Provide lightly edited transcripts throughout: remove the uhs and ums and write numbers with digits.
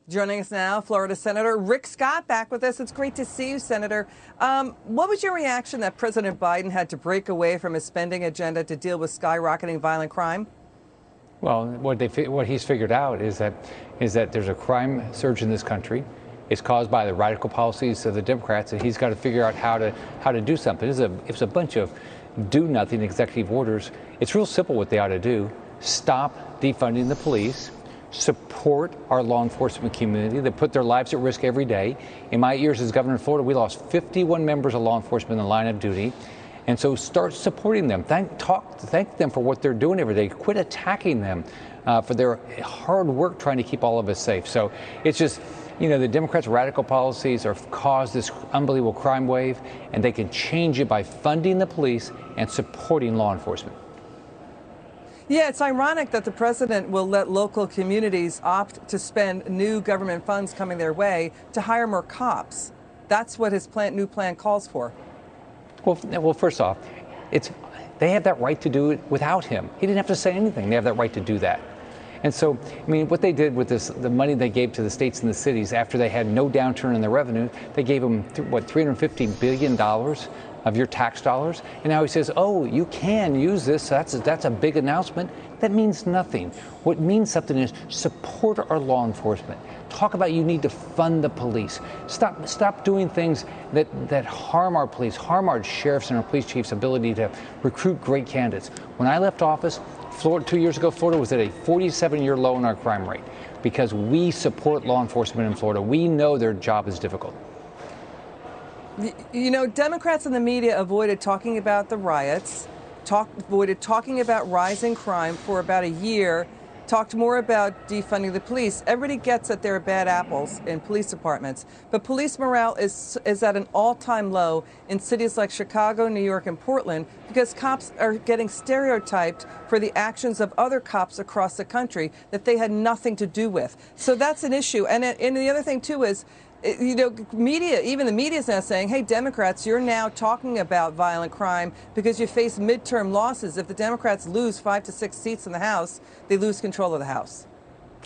Joining us now, Florida Senator Rick Scott back with us. It's great to see you, Senator. What was your reaction that President Biden had to break away from his spending agenda to deal with skyrocketing violent crime? Well, what he's figured out is that there's a crime surge in this country. It's caused by the radical policies of the Democrats, and he's got to figure out how to do something. It's a bunch of do-nothing executive orders. It's real simple what they ought to do. Stop defunding the police. Support our law enforcement community that put their lives at risk every day. In my years as governor of Florida, we lost 51 members of law enforcement in the line of duty. And so start supporting them. Thank them for what they're doing every day. Quit attacking them for their hard work trying to keep all of us safe. So it's just, the Democrats' radical policies have caused this unbelievable crime wave, and they can change it by funding the police and supporting law enforcement. Yeah, it's ironic that the president will let local communities opt to spend new government funds coming their way to hire more cops. That's what his new plan calls for. Well, first off, they have that right to do it without him. He didn't have to say anything. They have that right to do that. And so, what they did with the money they gave to the states and the cities after they had no downturn in their revenue, they gave them, $350 billion of your tax dollars. And now he says, oh, you can use this. That's a big announcement. That means nothing. What means something is support our law enforcement. Talk about you need to fund the police. Stop doing things that harm our police, harm our sheriffs and our police chiefs' ability to recruit great candidates. When I left office, Florida, 2 years ago, Florida was at a 47-year low in our crime rate because we support law enforcement in Florida. We know their job is difficult. Democrats and the media avoided talking about the riots, avoided talking about rising crime for about a year, talked more about defunding the police. Everybody gets that there are bad apples in police departments, but police morale is at an all-time low in cities like Chicago, New York, and Portland because cops are getting stereotyped for the actions of other cops across the country that they had nothing to do with. So that's an issue. And the other thing, too, is media, even the media is now saying, hey, Democrats, you're now talking about violent crime because you face midterm losses. If the Democrats lose 5 to 6 seats in the House, they lose control of the House.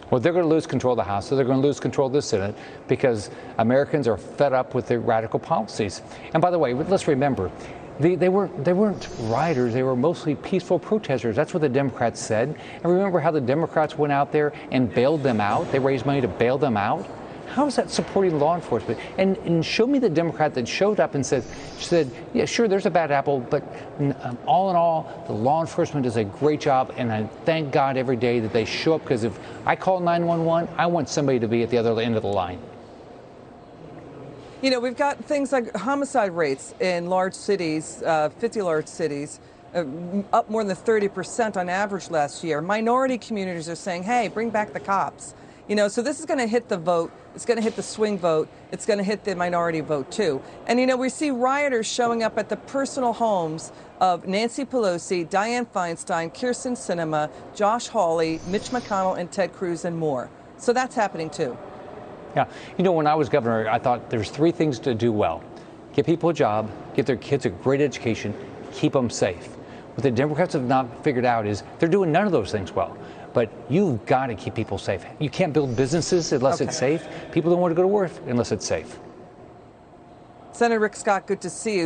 Well, they're going to lose control of the House, so they're going to lose control of the Senate because Americans are fed up with their radical policies. And by the way, let's remember, they weren't rioters. They were mostly peaceful protesters. That's what the Democrats said. And remember how the Democrats went out there and bailed them out? They raised money to bail them out. How is that supporting law enforcement? And show me the Democrat that showed up and said, yeah, sure, there's a bad apple, but all in all, the law enforcement does a great job, and I thank God every day that they show up, because if I call 911, I want somebody to be at the other end of the line. We've got things like homicide rates in large cities, 50 large cities, up more than 30% on average last year. Minority communities are saying, hey, bring back the cops. So this is going to hit the vote. It's going to hit the swing vote. It's going to hit the minority vote, too. And, we see rioters showing up at the personal homes of Nancy Pelosi, Dianne Feinstein, Kyrsten Sinema, Josh Hawley, Mitch McConnell, and Ted Cruz, and more. So that's happening, too. Yeah. When I was governor, I thought there's 3 things to do well. Get people a job, get their kids a great education, keep them safe. What the Democrats have not figured out is they're doing none of those things well. But you've got to keep people safe. You can't build businesses unless it's safe. People don't want to go to work unless it's safe. Senator Rick Scott, good to see you.